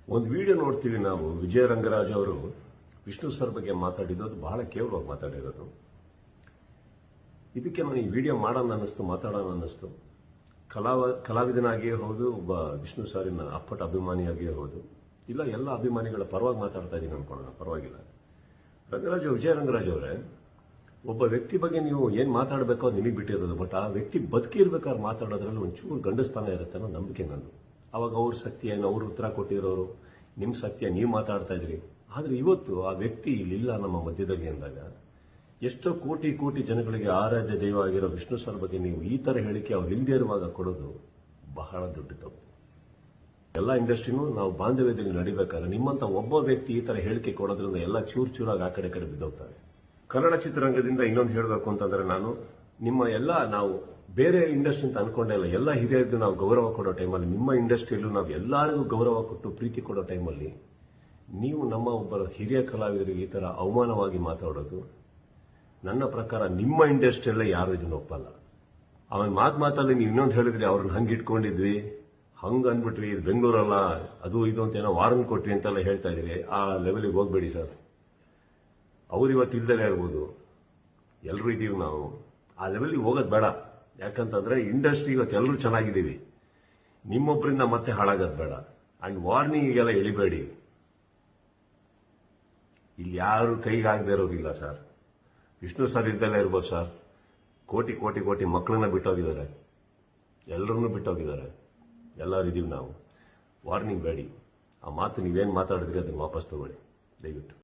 ಒಂದು ವಿಡಿಯೋ ನೋಡ್ತೀವಿ ನಾವು. ವಿಜಯ ರಂಗರಾಜ್ ಅವರು ವಿಷ್ಣು ಸರ್ ಬಗ್ಗೆ ಮಾತಾಡಿದ್ದು ಬಹಳ ಕೇವಲವಾಗಿ ಮಾತಾಡಿರೋದು. ಇದಕ್ಕೆ ನಾನು ಈ ವಿಡಿಯೋ ಮಾತಾಡೋಣ ಅನ್ನಿಸ್ತು. ಕಲಾವಿದನಾಗಿಯೇ ಹೌದು, ಒಬ್ಬ ವಿಷ್ಣು ಸಾರಿನ ಅಪ್ಪಟ ಅಭಿಮಾನಿಯಾಗಿಯೇ ಹೌದು. ಇಲ್ಲ, ಎಲ್ಲ ಅಭಿಮಾನಿಗಳ ಪರವಾಗಿ ಮಾತಾಡ್ತಾ ಇದ್ದೀನಿ ಅನ್ಕೊಳ್ಳೋಣ, ಪರವಾಗಿಲ್ಲ. ವಿಜಯ ರಂಗರಾಜ್ ಅವರೇ, ಒಬ್ಬ ವ್ಯಕ್ತಿ ಬಗ್ಗೆ ನೀವು ಏನು ಮಾತಾಡಬೇಕೋ ನಿಮಗೆ ಬಿಟ್ಟಿರೋದು. ಬಟ್ ಆ ವ್ಯಕ್ತಿ ಬದುಕಿರ್ಬೇಕಾದ್ರೆ ಮಾತಾಡೋದ್ರಲ್ಲಿ ಒಂಚೂರು ಗಂಡಸ್ಥಾನ ಇರುತ್ತೆ ಅನ್ನೋ ನಂಬಿಕೆ ನಂದು. ಅವಾಗ ಅವ್ರ ಸತ್ಯ ಏನು, ಅವ್ರು ಉತ್ತರ ಕೊಟ್ಟಿರೋರು, ನಿಮ್ಮ ಸತ್ಯ ನೀವು ಮಾತಾಡ್ತಾ ಇದ್ರಿ. ಆದರೆ ಇವತ್ತು ಆ ವ್ಯಕ್ತಿ ಇಲ್ಲಿಲ್ಲ ನಮ್ಮ ಮಧ್ಯದಲ್ಲಿ ಅಂದಾಗ, ಎಷ್ಟೋ ಕೋಟಿ ಕೋಟಿ ಜನಗಳಿಗೆ ಆರಾಧ್ಯ ದೈವ ಆಗಿರೋ ವಿಷ್ಣು ಸರ್ ಬಗ್ಗೆ ನೀವು ಈ ಥರ ಹೇಳಿಕೆ ಅವ್ರು ಇಲ್ಲದೇ ಇರುವಾಗ ಕೊಡೋದು ಬಹಳ ದೊಡ್ಡ ತಪ್ಪು. ಎಲ್ಲ ಇಂಡಸ್ಟ್ರಿನೂ ನಾವು ಬಾಂಧವ್ಯದಲ್ಲಿ ನಡಿಬೇಕಾದ್ರೆ ನಿಮ್ಮಂಥ ಒಬ್ಬ ವ್ಯಕ್ತಿ ಈ ಥರ ಹೇಳಿಕೆ ಕೊಡೋದ್ರಿಂದ ಎಲ್ಲ ಚೂರಾಗಿ ಆ ಕಡೆ ಬಿದ್ದೋಗ್ತಾರೆ. ಕನ್ನಡ ಚಿತ್ರರಂಗದಿಂದ ಇನ್ನೊಂದು ಹೇಳಬೇಕು ಅಂತಂದ್ರೆ, ನಾವು ಬೇರೆ ಇಂಡಸ್ಟ್ರಿ ಅಂತ ಅನ್ಕೊಂಡೇ ಇಲ್ಲ. ಎಲ್ಲ ಹಿರಿಯರಿಗೂ ನಾವು ಗೌರವ ಕೊಡೋ ಟೈಮಲ್ಲಿ, ನಿಮ್ಮ ಇಂಡಸ್ಟ್ರಿಯಲ್ಲೂ ನಾವು ಎಲ್ಲರಿಗೂ ಗೌರವ ಕೊಟ್ಟು ಪ್ರೀತಿ ಕೊಡೋ ಟೈಮಲ್ಲಿ ನೀವು ನಮ್ಮ ಒಬ್ಬರ ಹಿರಿಯ ಕಲಾವಿದರಿಗೆ ಈ ಥರ ಅವಮಾನವಾಗಿ ಮಾತಾಡೋದು, ನನ್ನ ಪ್ರಕಾರ ನಿಮ್ಮ ಇಂಡಸ್ಟ್ರಿಯಲ್ಲೇ ಯಾರು ಇದನ್ನು ಒಪ್ಪಲ್ಲ. ಅವನ ಮಾತಲ್ಲಿ ನೀವು ಇನ್ನೊಂದು ಹೇಳಿದ್ರಿ, ಅವ್ರನ್ನ ಹಂಗೆ ಇಟ್ಕೊಂಡಿದ್ವಿ, ಹಂಗೆ ಅಂದ್ಬಿಟ್ವಿ, ಇದು ಬೆಂಗಳೂರಲ್ಲ, ಅದು ಇದು ಅಂತ ಏನೋ ವಾರನ್ ಕೊಟ್ವಿ ಅಂತೆಲ್ಲ ಹೇಳ್ತಾ ಇದ್ದೀರಿ. ಆ ಲೆವೆಲಿಗೆ ಹೋಗ್ಬೇಡಿ ಸರ್. ಅವ್ರು ಇವತ್ತು ಇಲ್ದಲೇ ಇರ್ಬೋದು, ಎಲ್ಲರೂ ಇದ್ದೀವಿ ನಾವು. ಆ ಲೆವೆಲ್ಗೆ ಹೋಗೋದು ಬೇಡ. ಯಾಕಂತಂದ್ರೆ ಇಂಡಸ್ಟ್ರಿ ಇವತ್ತು ಎಲ್ಲರೂ ಚೆನ್ನಾಗಿದ್ದೀವಿ, ನಿಮ್ಮೊಬ್ಬರಿಂದ ಮತ್ತೆ ಹಾಳಾಗೋದು ಬೇಡ. ಆ್ಯಂಡ್ ವಾರ್ನಿಂಗಿಗೆಲ್ಲ ಎಳಿಬೇಡಿ. ಇಲ್ಲಿ ಯಾರು ಕೈಗಾಗದೇ ಇರೋದಿಲ್ಲ ಸರ್. ವಿಷ್ಣು ಸರ್ ಇಲ್ದಲೇ ಇರ್ಬೋದು ಸರ್. ಕೋಟಿ ಕೋಟಿ ಕೋಟಿ ಮಕ್ಕಳನ್ನ ಬಿಟ್ಟೋಗಿದ್ದಾರೆ, ಎಲ್ಲರನ್ನೂ ಬಿಟ್ಟೋಗಿದ್ದಾರೆ. ಎಲ್ಲರೂ ಇದೀವಿ ನಾವು. ವಾರ್ನಿಂಗ್ ಬೇಡಿ. ಆ ಮಾತು ನೀವೇನು ಮಾತಾಡಿದ್ರಿ ಅದನ್ನು ವಾಪಸ್ ತಗೊಳ್ಳಿ ದಯವಿಟ್ಟು.